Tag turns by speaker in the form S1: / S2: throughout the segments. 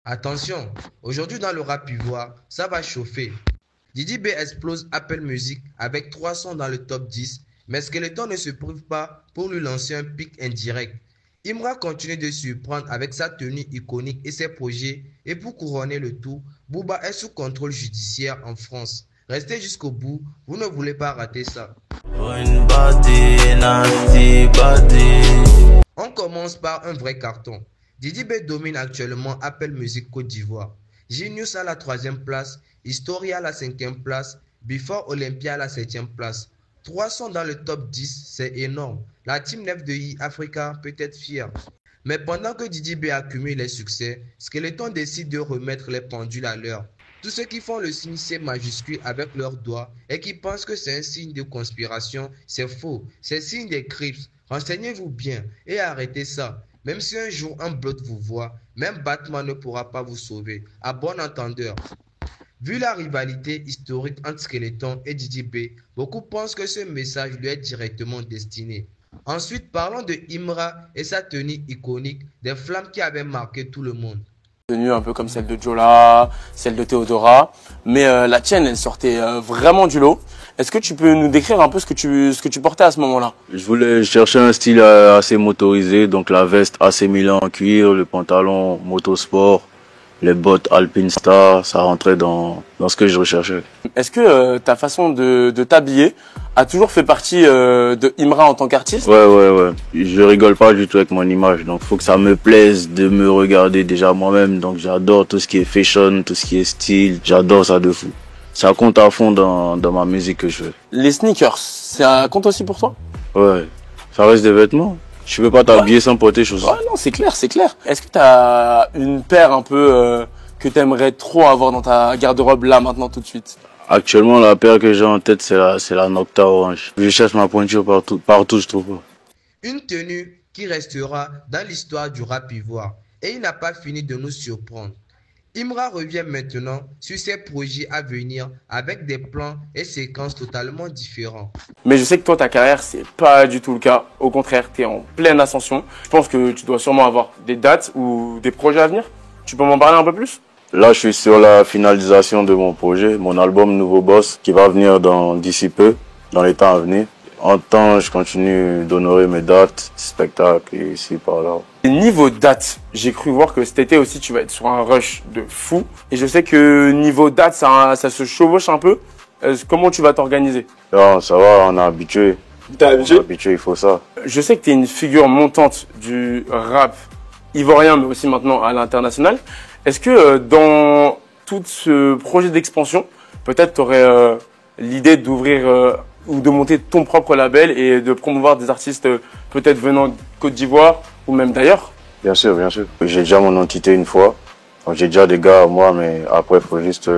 S1: Attention, aujourd'hui dans le rap ivoire, ça va chauffer. Didi B explose Apple Music avec 3 sons dans le top 10, mais Skeleton ne se prive pas pour lui lancer un pic indirect. Imra continue de surprendre avec sa tenue iconique et ses projets, et pour couronner le tout, Booba est sous contrôle judiciaire en France. Restez jusqu'au bout, vous ne voulez pas rater ça. On commence par un vrai carton. Didi B domine actuellement Apple Music Côte d'Ivoire. Genius à la 3e place, Historia à la 5e place, Before Olympia à la 7e place. 3 sons dans le top 10, c'est énorme. La Team 9 de E-Africa peut être fière. Mais pendant que Didi B accumule les succès, Skeleton décide de remettre les pendules à l'heure. Tous ceux qui font le signe C majuscule avec leurs doigts et qui pensent que c'est un signe de conspiration, c'est faux. C'est signe des Crips. Renseignez-vous bien et arrêtez ça. Même si un jour un blot vous voit, même Batman ne pourra pas vous sauver. À bon entendeur. Vu la rivalité historique entre Skeleton et Didi B, beaucoup pensent que ce message lui est directement destiné. Ensuite, parlons de Imra et sa tenue iconique, des flammes qui avaient marqué tout le monde.
S2: Tenue un peu comme celle de Jola, celle de Theodora, mais la tienne, elle sortait vraiment du lot. Est-ce que tu peux nous décrire un peu ce que tu portais à ce moment-là?
S3: Je voulais chercher un style assez motorisé, donc la veste assez Milan en cuir, le pantalon motosport, les bottes Alpine Star, ça rentrait dans ce que je recherchais.
S2: Est-ce que ta façon de t'habiller a toujours fait partie de Imra en tant qu'artiste?
S3: Ouais. Je rigole pas du tout avec mon image, donc faut que ça me plaise de me regarder déjà moi-même. Donc j'adore tout ce qui est fashion, tout ce qui est style, j'adore ça de fou. Ça compte à fond dans ma musique que je fais.
S2: Les sneakers, ça compte aussi pour toi?
S3: Ouais, ça reste des vêtements. Je peux pas t'habiller sans porter chaussures.
S2: Ouais, non, c'est clair, c'est clair. Est-ce que tu as une paire un peu que tu aimerais trop avoir dans ta garde-robe là, maintenant, tout de suite?
S3: Actuellement, la paire que j'ai en tête, c'est la Nocta Orange. Je cherche ma pointure partout je trouve pas.
S1: Une tenue qui restera dans l'histoire du rap ivoire. Et il n'a pas fini de nous surprendre. Imra revient maintenant sur ses projets à venir avec des plans et séquences totalement différents.
S2: Mais je sais que toi, ta carrière, c'est pas du tout le cas. Au contraire, tu es en pleine ascension. Je pense que tu dois sûrement avoir des dates ou des projets à venir. Tu peux m'en parler un peu plus?
S3: Là, je suis sur la finalisation de mon projet, mon album Nouveau Boss, qui va venir d'ici peu, dans les temps à venir. En temps, je continue d'honorer mes dates, spectacles, ici, par là.
S2: Niveau date, j'ai cru voir que cet été aussi, tu vas être sur un rush de fou. Et je sais que niveau date, ça se chevauche un peu. Comment tu vas t'organiser?
S3: Non, ça va, on est habitué.
S2: T'es habitué?
S3: On est habitué, il faut ça.
S2: Je sais que tu es une figure montante du rap ivoirien, mais aussi maintenant à l'international. Est-ce que dans tout ce projet d'expansion, peut-être tu aurais l'idée d'ouvrir ou de monter ton propre label et de promouvoir des artistes peut-être venant de Côte d'Ivoire ou même d'ailleurs?
S3: Bien sûr, bien sûr. J'ai déjà mon entité une fois. J'ai déjà des gars à moi, mais après, il faut juste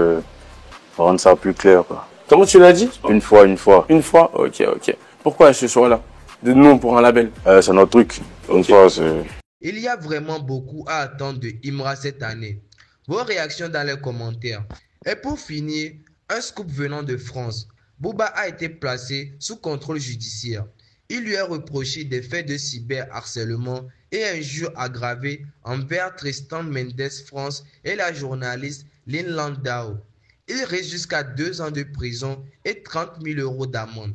S3: rendre ça plus clair, quoi.
S2: Comment tu l'as dit?
S3: Une fois.
S2: Une fois? Ok. Pourquoi ce choix-là de nom pour un label?
S3: C'est notre truc. Une fois, c'est...
S1: Il y a vraiment beaucoup à attendre de Imra cette année. Vos réactions dans les commentaires. Et pour finir, un scoop venant de France. Booba a été placé sous contrôle judiciaire. Il lui est reproché des faits de cyberharcèlement et injures aggravées envers Tristan Mendes France et la journaliste Lynn Landau. Il risque jusqu'à 2 ans de prison et 30 000 € d'amende.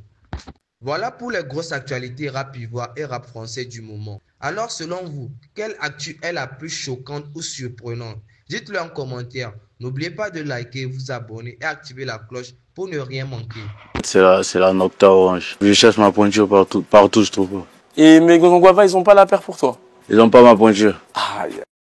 S1: Voilà pour les grosses actualités rap ivoire et rap français du moment. Alors selon vous, quelle actu est la plus choquante ou surprenante? Dites-le en commentaire. N'oubliez pas de liker, vous abonner et activer la cloche pour ne rien manquer.
S3: C'est la Nocta Orange. Je cherche ma pointure partout je trouve pas.
S2: Et mes Gonzon Guava, ils ont pas la paire pour toi?
S3: Ils ont pas ma pointure.